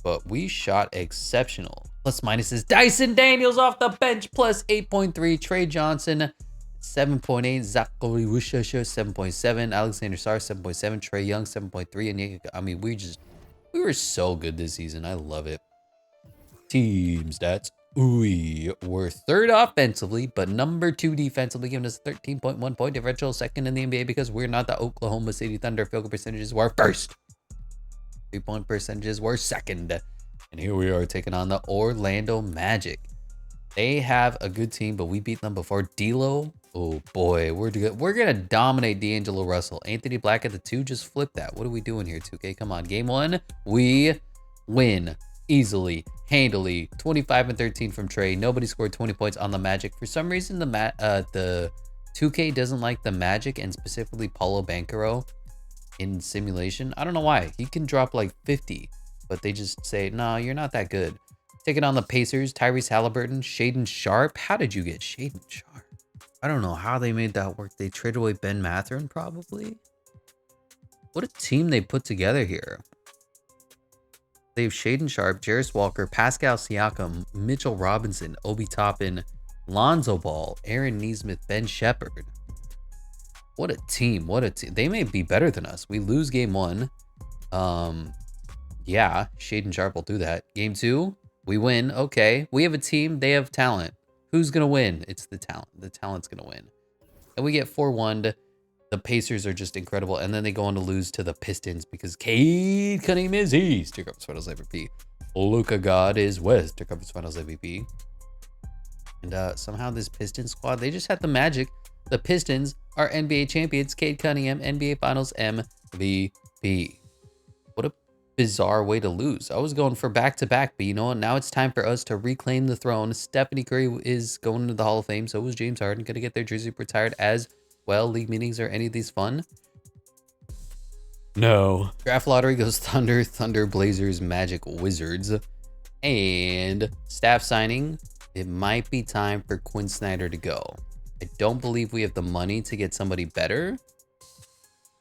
but we shot exceptional. Plus minus is Dyson Daniels off the bench, plus 8.3. Trey Johnson, 7.8. Zaccharie Risacher, 7.7. Alexander Sarr, 7.7. Trae Young, 7.3. And I mean, we were so good this season. I love it. Team stats. We were third offensively, but number 2 defensively, giving us 13.1 point differential. Second in the NBA because we're not the Oklahoma City Thunder. Field goal percentages were first. 3-point percentages were second. And here we are taking on the Orlando Magic. They have a good team, but we beat them before. D'Lo, oh boy, we're gonna dominate D'Angelo Russell. Anthony Black at the 2, just flip that. What are we doing here, 2K? Come on, game 1, we win easily, handily. 25 and 13 from Trey. Nobody scored 20 points on the Magic. For some reason, the 2K doesn't like the Magic, and specifically Paulo Banchero in simulation. I don't know why. He can drop like 50, but they just say, no, you're not that good. Taking on the Pacers, Tyrese Halliburton, Shaedon Sharpe. How did you get Shaedon Sharpe? I don't know how they made that work. They traded away Ben Mathurin, probably. What a team they put together here. They have Shaedon Sharpe, Jarris Walker, Pascal Siakam, Mitchell Robinson, Obi Toppin, Lonzo Ball, Aaron Nesmith, Ben Shepherd. What a team. What a team. They may be better than us. We lose game 1. Yeah, Shaedon Sharpe will do that. Game 2, we win. Okay. We have a team. They have talent. Who's going to win? It's the talent. The talent's going to win. And we get 4-1. The Pacers are just incredible. And then they go on to lose to the Pistons because Cade Cunningham is East Conference Finals MVP. Luka God is West Conference Finals MVP. And somehow this Pistons squad, they just had the Magic. The Pistons are NBA champions. Cade Cunningham, NBA Finals MVP. What a bizarre way to lose. I was going for back-to-back, but you know what? Now it's time for us to reclaim the throne. Stephanie Curry is going to the Hall of Fame. So was James Harden. Going to get their jersey retired as well. League meetings, are any of these fun? No. Draft lottery goes Thunder, Blazers, Magic, Wizards. And staff signing, it might be time for Quinn Snyder to go. I don't believe we have the money to get somebody better,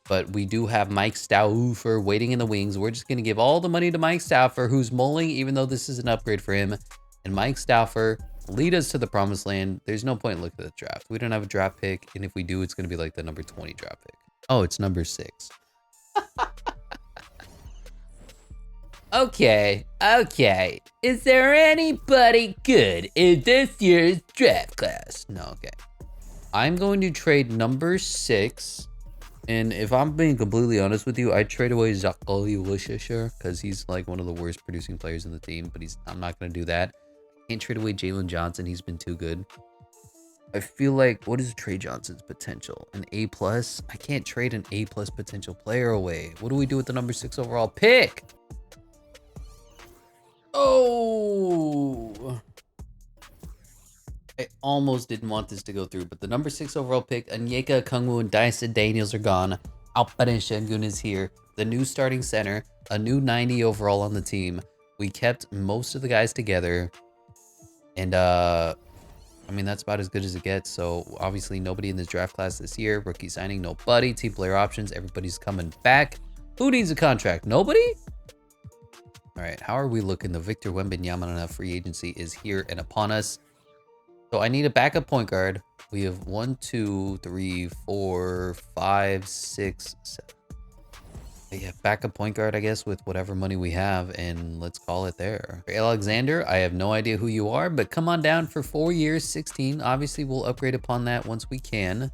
but we do have Mike Stauffer waiting in the wings. We're just going to give all the money to Mike Stauffer, who's mulling, even though this is an upgrade for him. and Mike Stauffer lead us to the promised land. There's no point in looking at the draft. We don't have a draft pick, and if we do, it's going to be like the number 20 draft pick. Oh, it's number 6. Okay. Is there anybody good in this year's draft class? No, okay. I'm going to trade number 6. And if I'm being completely honest with you, I'd trade away Zaccharie Risacher because he's like one of the worst producing players in the team, but I'm not going to do that. Can't trade away Jalen Johnson. He's been too good. I feel like, what is Trey Johnson's potential? An A+? I can't trade an A+ potential player away. What do we do with the number 6 overall pick? Oh, I almost didn't want this to go through, but the number 6 overall pick, Onyeka Okongwu and Dyson Daniels are gone. Alperen Şengün is here. The new starting center, a new 90 overall on the team. We kept most of the guys together. And, I mean, that's about as good as it gets. So, obviously, nobody in this draft class this year. Rookie signing, nobody. Team player options, everybody's coming back. Who needs a contract? Nobody? All right, how are we looking? The Victor Wembanyama free agency is here and upon us. So I need a backup point guard. We have 1, 2, 3, 4, 5, 6, 7. Yeah, backup point guard, I guess, with whatever money we have, and let's call it there. Alexander, I have no idea who you are, but come on down for 4 years, 16. Obviously, we'll upgrade upon that once we can.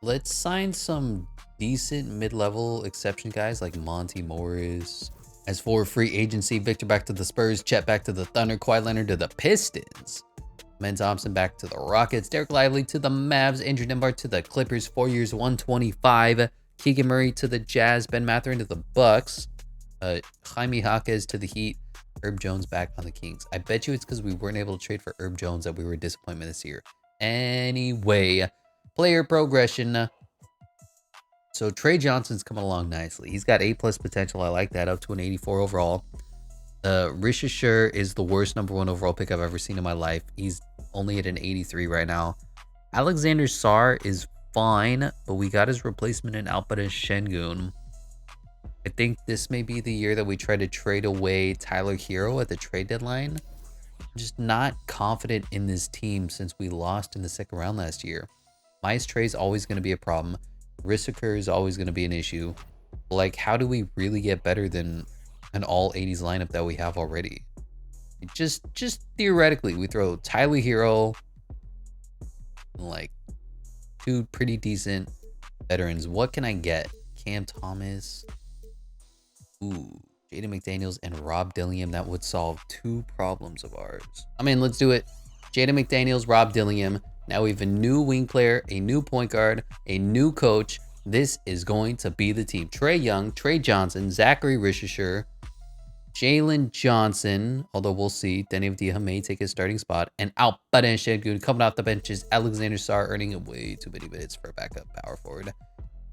Let's sign some decent mid-level exception guys like Monty Morris. As for free agency, Victor back to the Spurs, Chet back to the Thunder, Kawhi Leonard to the Pistons. Men Thompson back to the Rockets, Derek Lively to the Mavs, Andrew Nembhard to the Clippers, 4 years, 125. Keegan Murray to the Jazz, Ben Mathurin to the Bucks, Jaime Jaquez to the Heat, Herb Jones back on the Kings. I bet you it's because we weren't able to trade for Herb Jones that we were a disappointment this year. Anyway, player progression. So Trey Johnson's coming along nicely. He's got A+ potential. I like that, up to an 84 overall. Risacher is the worst number 1 overall pick I've ever seen in my life. He's only at an 83 right now. Alexander Sarr is fine, but we got his replacement in Alperen Şengün. I think this may be the year that we try to trade away Tyler Hero at the trade deadline. I'm just not confident in this team since we lost in the second round last year. Mice Trey is always going to be a problem. Risacher is always going to be an issue. Like, how do we really get better than an all 80s lineup that we have already? Just theoretically, we throw Tyler Hero, like 2 pretty decent veterans. What can I get? Cam Thomas. Ooh, Jaden McDaniels and Rob Dillingham. That would solve 2 problems of ours. I mean, let's do it. Jaden McDaniels, Rob Dillingham. Now we have a new wing player, a new point guard, a new coach. This is going to be the team. Trae Young, Trey Johnson, Zaccharie Risacher, Jalen Johnson, although we'll see. Denny Avdija may take his starting spot. And Alperen Şengün coming off the benches. Alexander Sarr earning way too many minutes for a backup power forward.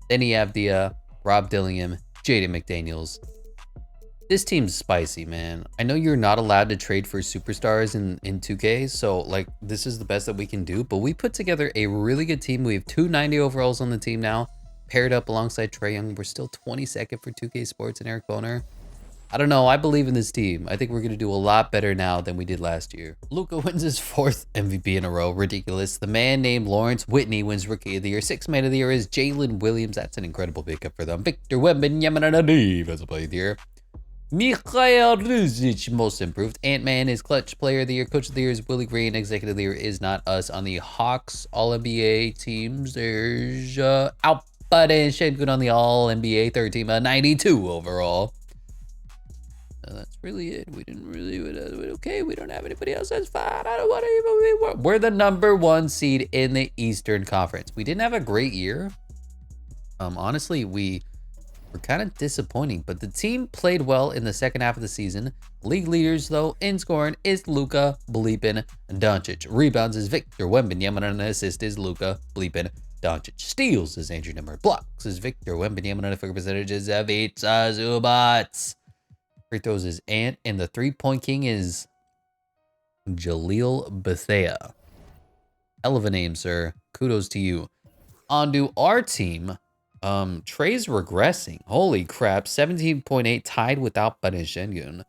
Denny Avdija, Rob Dillingham, Jaden McDaniels. This team's spicy, man. I know you're not allowed to trade for superstars in 2K, so like this is the best that we can do. But we put together a really good team. We have 2 90 overalls on the team now, paired up alongside Trae Young. We're still 22nd for 2K Sports and Eric Boner. I don't know. I believe in this team. I think we're going to do a lot better now than we did last year. Luka wins his 4th MVP in a row. Ridiculous. The man named Lawrence Whitney wins Rookie of the Year. 6th Man of the Year is Jalen Williams. That's an incredible pickup for them. Victor Wembanyama as a player of the year. Mikhail Ruzic, most improved. Ant-Man is Clutch Player of the Year. Coach of the Year is Willie Green. Executive of the Year is not us. On the Hawks All-NBA teams, there's Alperen Şengün on the All-NBA 3rd team, 92 overall. That's really it. We didn't really, okay, we don't have anybody else. That's fine. I don't want to even, we're the number 1 seed in the Eastern Conference. We didn't have a great year. Honestly, we were kind of disappointing, but the team played well in the second half of the season. League leaders, though, in scoring is Luka Bleepin Doncic. Rebounds is Victor Wembanyama, and assist is Luka Bleepin Doncic. Steals is Andrew Nembhard. Blocks is Victor Wembanyama, and figure percentages of Ivica Zubac. Free throws is Ant, and the 3-point king is Jaleel Bethea. Hell of a name, sir. Kudos to you. On to our team. Trey's regressing. Holy crap. 17.8 tied without Alperen Şengün.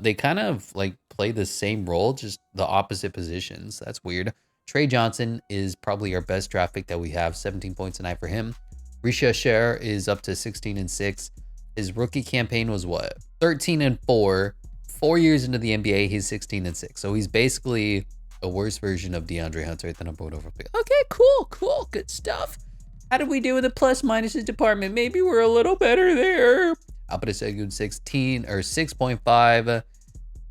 They kind of like play the same role, just the opposite positions. That's weird. Trey Johnson is probably our best draft pick that we have. 17 points a night for him. Risacher is up to 16-6. His rookie campaign was what? 13-4. 4 years into the NBA, he's 16-6. So he's basically a worse version of DeAndre Hunter at the number 1 overall pick. Okay, cool, good stuff. How did we do in the plus minuses department? Maybe we're a little better there. Albert Sengun 16 or 6.5.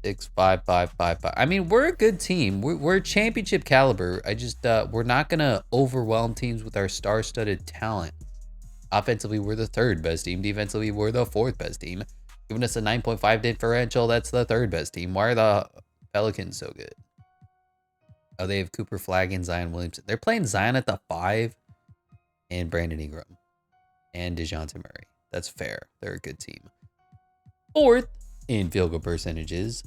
6.5555. I mean, we're a good team. We're championship caliber. I just we're not gonna overwhelm teams with our star-studded talent. Offensively, we're the 3rd best team. Defensively, we're the 4th best team. Giving us a 9.5 differential, that's the 3rd best team. Why are the Pelicans so good? Oh, they have Cooper Flagg and Zion Williamson. They're playing Zion at the 5 and Brandon Ingram and DeJounte Murray. That's fair. They're a good team. 4th in field goal percentages.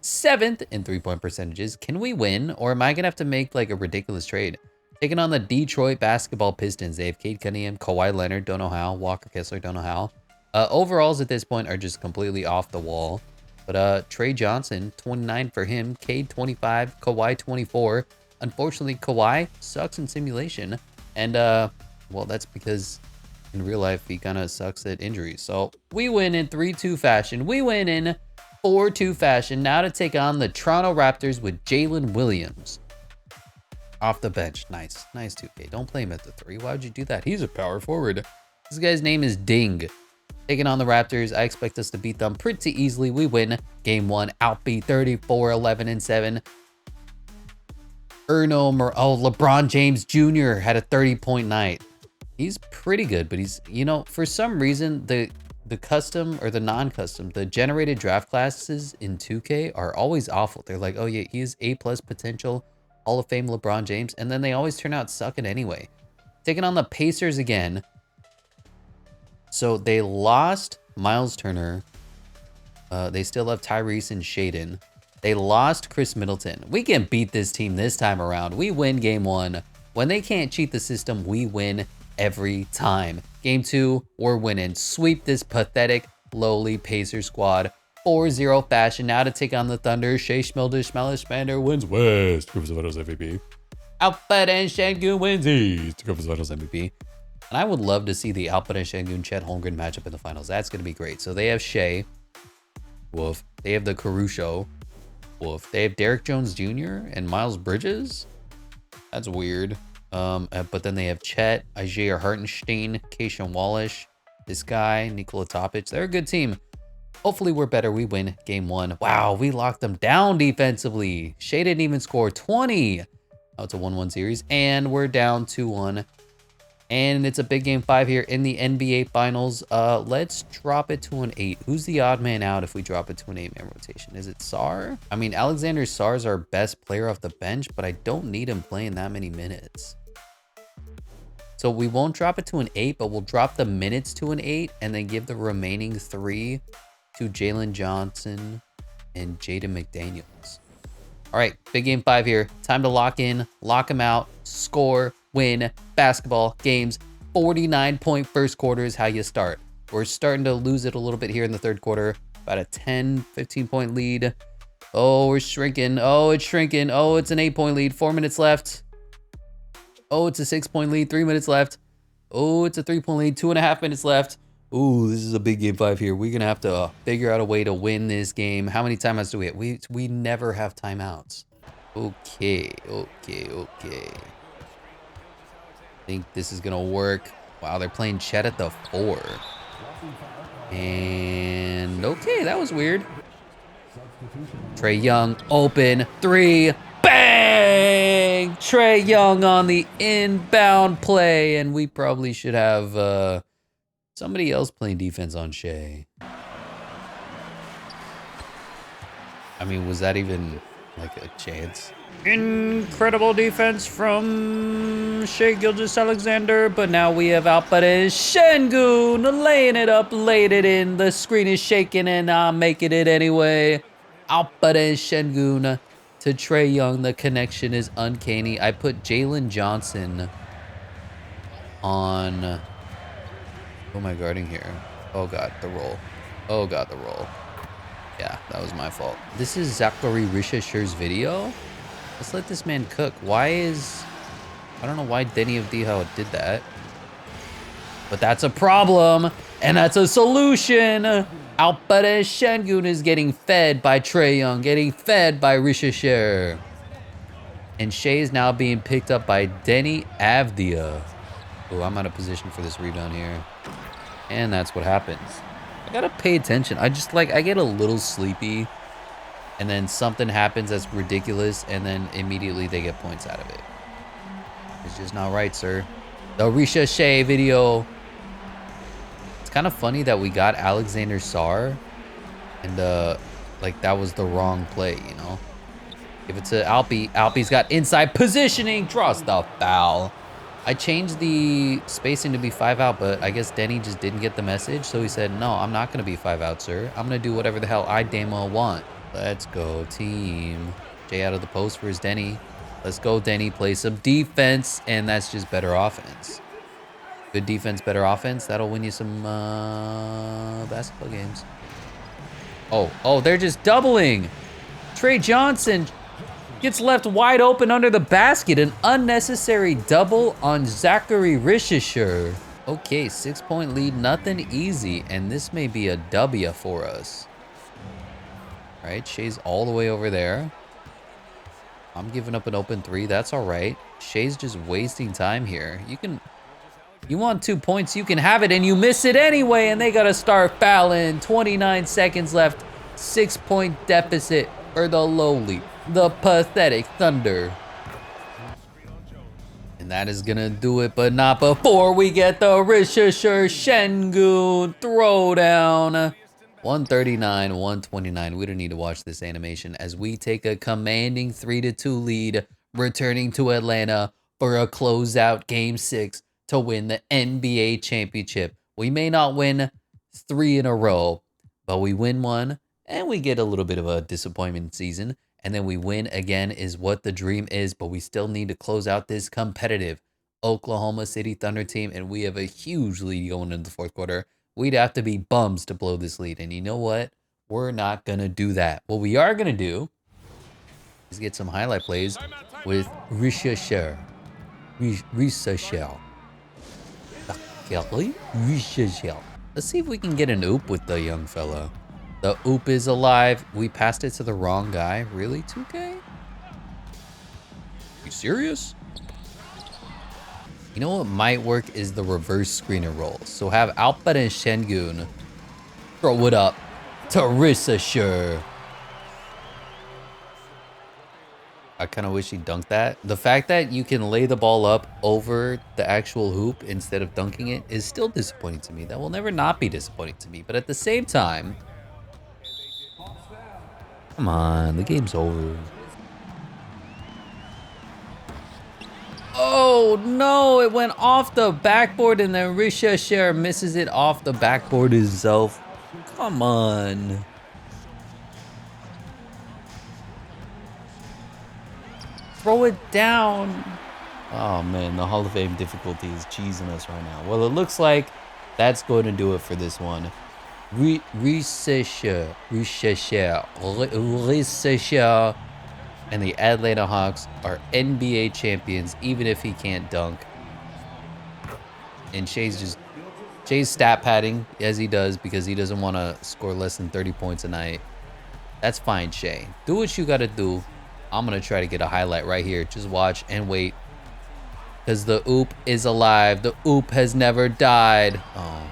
7th in 3-point percentages. Can we win, or am I going to have to make like a ridiculous trade? Taking on the Detroit basketball Pistons. They have Cade Cunningham, Kawhi Leonard, don't know how. Walker Kessler, don't know how. Overalls at this point are just completely off the wall. But Trey Johnson, 29 for him. Cade, 25. Kawhi, 24. Unfortunately, Kawhi sucks in simulation. And, well, that's because in real life, he kind of sucks at injuries. So we win in 3-2 fashion. We win in 4-2 fashion. Now to take on the Toronto Raptors with Jalen Williams. Off the bench. Nice. Nice 2K. Don't play him at the 3. Why would you do that? He's a power forward. This guy's name is Ding. Taking on the Raptors. I expect us to beat them pretty easily. We win game 1. Outbeat 34-11-7. LeBron James Jr. had a 30-point night. He's pretty good, but he's, you know, for some reason, the custom or the non-custom, the generated draft classes in 2K are always awful. They're like, oh yeah, he is A+ potential, Hall of Fame LeBron James, and then they always turn out sucking anyway. Taking on the Pacers again. So they lost Miles Turner. They still have Tyrese and Shaden. They lost Chris Middleton. We can beat this team this time around. We win game 1. When they can't cheat the system, we win every time. Game 2, we're winning. Sweep this pathetic, lowly Pacers squad. 4-0 fashion. Now to take on the Thunder. Shea Schmelder wins West. Cooper Finals MVP. Alpha and Şengün wins East. Cooper Finals MVP. And I would love to see the Alpha and Şengün Chet Holmgren matchup in the finals. That's going to be great. So they have Shea. Woof. They have the Caruso. Woof. They have Derrick Jones Jr. and Miles Bridges. That's weird. But then they have Chet, Isaiah Hartenstein, Keisha Wallace, this guy, Nikola Topic. They're a good team. Hopefully we're better. We win game 1. Wow, we locked them down defensively. Shea didn't even score 20. Oh, it's a 1-1 series. And we're down 2-1. And it's a big game 5 here in the NBA Finals. Let's drop it to an 8. Who's the odd man out if we drop it to an 8-man rotation? Is it Sarr? I mean, Alexander Sarr is our best player off the bench, but I don't need him playing that many minutes. So we won't drop it to an 8, but we'll drop the minutes to an 8 and then give the remaining 3 to Jalen Johnson and Jaden McDaniels. All right, big game 5 here. Time to lock in, lock them out, score, win, basketball games. 49-point first quarter is how you start. We're starting to lose it a little bit here in the third quarter. About a 10, 15-point lead. Oh, we're shrinking. Oh, it's shrinking. Oh, it's an 8-point lead. 4 minutes left. Oh, it's a 6-point lead. 3 minutes left. Oh, it's a 3-point lead. 2.5 minutes left. Ooh, this is a big game 5 here. We're going to have to figure out a way to win this game. How many timeouts do we have? We never have timeouts. Okay. I think this is going to work. Wow, they're playing Chet at the 4. And okay, that was weird. Trae Young, open, 3, bang! Trae Young on the inbound play, and we probably should have somebody else playing defense on Shea. I mean, was that even like a chance? Incredible defense from Shea Gilgeous-Alexander, but now we have Alperen Şengün laying it up, laid it in. The screen is shaking, and I'm making it anyway. Alperen Şengün to Trae Young. The connection is uncanny. I put Jalen Johnson on... Who am I guarding here? Oh, God, the roll. Oh, God, the roll. Yeah, that was my fault. This is Zaccharie Risacher's video. Let's let this man cook. I don't know why Denny of Diho did that. But that's a problem, and that's a solution. Alperen Şengün is getting fed by Trae Young, getting fed by Risacher. And Shea is now being picked up by Denny Avdia. Oh, I'm out of position for this rebound here. And that's what happens. I gotta pay attention. I get a little sleepy, and then something happens that's ridiculous, and then immediately they get points out of it. It's just not right, sir. The Risacher video. It's kind of funny that we got Alexander Sarr, and like that was the wrong play, you know? Give it to Alpi. Alpi's got inside positioning, draws the foul. I changed the spacing to be 5 out, but I guess Denny just didn't get the message, so he said, no, I'm not gonna be 5 out, sir. I'm gonna do whatever the hell I damn well want. Let's go, team. Jay out of the post for his Denny. Let's go, Denny. Play some defense, and that's just better offense. Good defense, better offense. That'll win you some basketball games. Oh, they're just doubling. Trey Johnson gets left wide open under the basket. An unnecessary double on Zaccharie Risacher. Okay, 6-point lead, nothing easy, and this may be a W for us. All right, Shea's all the way over there. I'm giving up an open 3. That's all right. Shea's just wasting time here. You want 2 points, you can have it, and you miss it anyway, and they got to start fouling. 29 seconds left. 6-point deficit for the lowly, the pathetic Thunder. And that is going to do it, but not before we get the Risacher Şengün throwdown. 139-129. We don't need to watch this animation as we take a commanding 3-2 lead, returning to Atlanta for a closeout Game 6 to win the NBA championship. We may not win 3 in a row, but we win 1, and we get a little bit of a disappointment season, and then we win again is what the dream is, but we still need to close out this competitive Oklahoma City Thunder team, and we have a huge lead going into the fourth quarter. We'd have to be bums to blow this lead, and you know what? We're not going to do that. What we are going to do is get some highlight plays with Risacher. Risacher. Let's see if we can get an oop with the young fella. The oop is alive. We passed it to the wrong guy. Really, 2K? You serious? You know what might work is the reverse screener roll. So have Alperen Şengün throw it up to Risacher. I kind of wish he dunked that. The fact that you can lay the ball up over the actual hoop instead of dunking it is still disappointing to me. That will never not be disappointing to me. But at the same time, come on, the game's over. Oh, no, it went off the backboard, and then Risacher misses it off the backboard himself. Come on. Throw it down. Oh, man, the Hall of Fame difficulty is cheesing us right now. Well, it looks like that's going to do it for this one. Risacher. And the Atlanta Hawks are NBA champions, even if he can't dunk. And Shea's stat padding, as he does, because he doesn't want to score less than 30 points a night. That's fine, Shea. Do what you got to do. I'm going to try to get a highlight right here. Just watch and wait. Because the oop is alive. The oop has never died. Oh,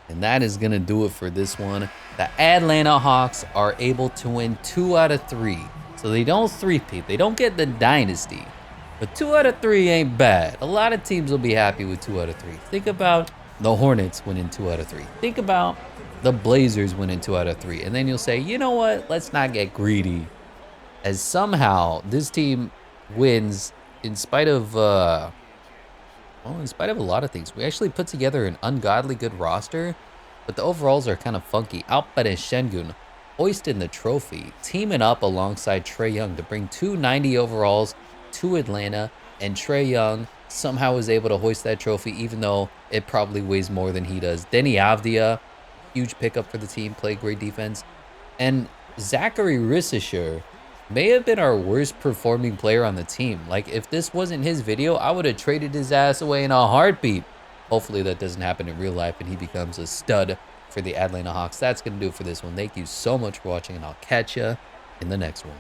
and that is going to do it for this one. The Atlanta Hawks are able to win 2 out of 3. So they don't three-peat. They don't get the dynasty. But 2 out of 3 ain't bad. A lot of teams will be happy with 2 out of 3. Think about the Hornets winning 2 out of 3. Think about the Blazers winning 2 out of 3. And then you'll say, you know what? Let's not get greedy. As somehow this team wins in spite of a lot of things. We actually put together an ungodly good roster, but the overalls are kind of funky. Alperen Şengün hoisting the trophy, teaming up alongside Trae Young to bring 290 overalls to Atlanta, and Trae Young somehow was able to hoist that trophy, even though it probably weighs more than he does. Denny Avdia, huge pickup for the team, played great defense. And Zaccharie Risacher may have been our worst performing player on the team. Like, if this wasn't his video, I would have traded his ass away in a heartbeat. Hopefully that doesn't happen in real life and he becomes a stud for the Atlanta Hawks. That's going to do it for this one. Thank you so much for watching, and I'll catch you in the next one.